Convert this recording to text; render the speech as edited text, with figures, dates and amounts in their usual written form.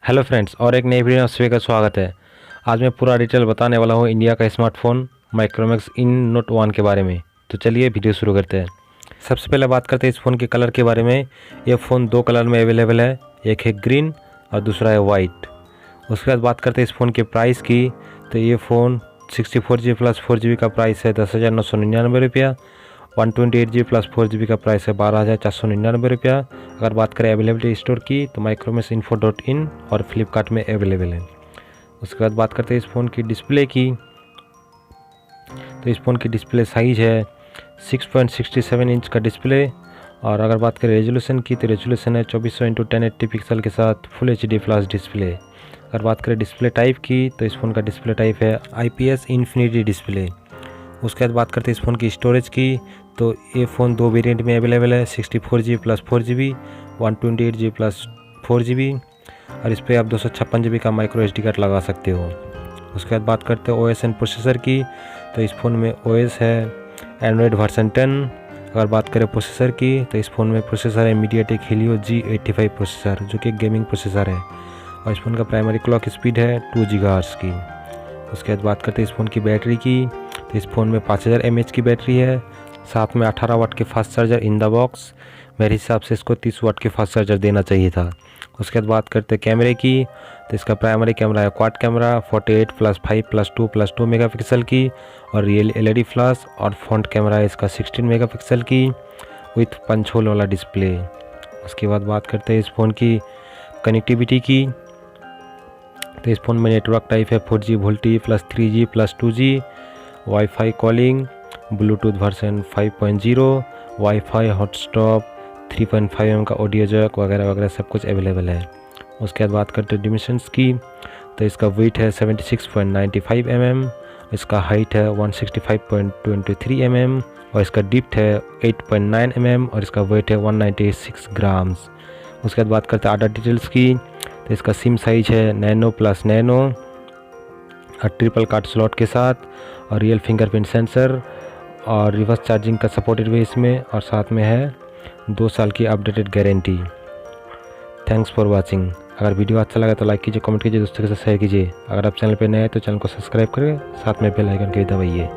Hello friends, और एक नई वीडियो में सभी का स्वागत है। आज मैं पूरा डिटेल बताने वाला हूँ इंडिया का स्मार्टफोन माइक्रोमैक्स इन नोट 1 के बारे में। तो चलिए वीडियो शुरू करते हैं। सबसे पहले बात करते हैं इस फ़ोन के कलर के बारे में। ये फ़ोन दो कलर में अवेलेबल है, एक है ग्रीन और दूसरा है वाइट। उसके बाद बात करते हैं इस फ़ोन के प्राइस की। तो ये फ़ोन 64GB प्लस 4GB का प्राइस है 10,999 रुपया। 128GB प्लस 4GB का प्राइस है 12,499 रुपया। अगर बात करें अवेलेबिलिटी स्टोर की तो माइक्रोमैक्स info.in और फ्लिपकार्ट में अवेलेबल है। उसके बाद बात करते हैं इस फ़ोन की डिस्प्ले की। तो इस फ़ोन की डिस्प्ले साइज़ है 6.67 इंच का डिस्प्ले। और अगर बात करें रेजोल्यूशन की तो रेजोल्यूशन है 2400x1080 पिक्सल के साथ फुल HD प्लस डिस्प्ले। अगर बात करें डिस्प्ले टाइप की तो इस फ़ोन का डिस्प्ले टाइप है IPS इन्फिनिटी डिस्प्ले। उसके बाद बात करते हैं इस फ़ोन की स्टोरेज की। तो ये फ़ोन दो वेरिएंट में अवेलेबल है, 64GB plus 4GB, 128GB plus 4GB। और इस पर आप 256GB का माइक्रो SD कार्ड लगा सकते हो। उसके बाद बात करते हैं OS एंड प्रोसेसर की। तो इस फ़ोन में OS है एंड्रॉयड वर्जन 10। अगर बात करें प्रोसेसर की तो इस फ़ोन में प्रोसेसर है MediaTek Helio G85 प्रोसेसर, जो कि गेमिंग प्रोसेसर है। और इस फ़ोन का प्राइमरी क्लॉक स्पीड है 2 GHz की। उसके बाद बात करते हैं इस फ़ोन की बैटरी की। तो इस फ़ोन में 5000 mAh की बैटरी है, साथ में 18 वाट के fast charger in the box. मेरे हिसाब से इसको 30 वाट के फास्ट चार्जर देना चाहिए था। उसके बाद बात करते हैं कैमरे की। तो इसका प्राइमरी कैमरा है क्वाड कैमरा 48 + 5 + 2 + 2 मेगापिक्सल की, और रियल LED फ्लैश। और फ्रंट कैमरा है इसका 16 मेगापिक्सल की विथ पंच होल वाला डिस्प्ले। उसके बाद बात करते हैं इस फ़ोन की कनेक्टिविटी की। तो इस फ़ोन में नेटवर्क टाइप है 4G VoLTE + 3G + 2G, wifi calling, bluetooth version 5.0, wifi hotspot, 3.5mm का ऑडियो जैक वगैरह वगैरह सब कुछ अवेलेबल है। उसके बाद बात करते हैं डिमेंशंस की। तो इसका वेट है 76.95 mm, इसका हाइट है 165.23 mm, और इसका डिप्थ है 8.9 mm, और इसका वेट है 196 ग्राम्स। उसके बाद बात करते हैं अदर डिटेल्स की। तो इसका सिम साइज है नैनो प्लस नैनो और ट्रिपल कार्ड स्लॉट के साथ, और रियल फिंगरप्रिंट सेंसर, और रिवर्स चार्जिंग का सपोर्टेड है इसमें, और साथ में है 2 साल की updated guarantee. Thanks for watching. अगर वीडियो अच्छा लगा तो लाइक कीजिए, कमेंट कीजिए, दोस्तों के साथ शेयर कीजिए। अगर आप चैनल पर नए हैं तो चैनल को सब्सक्राइब करें, साथ में बेल आइकन के दबाइए।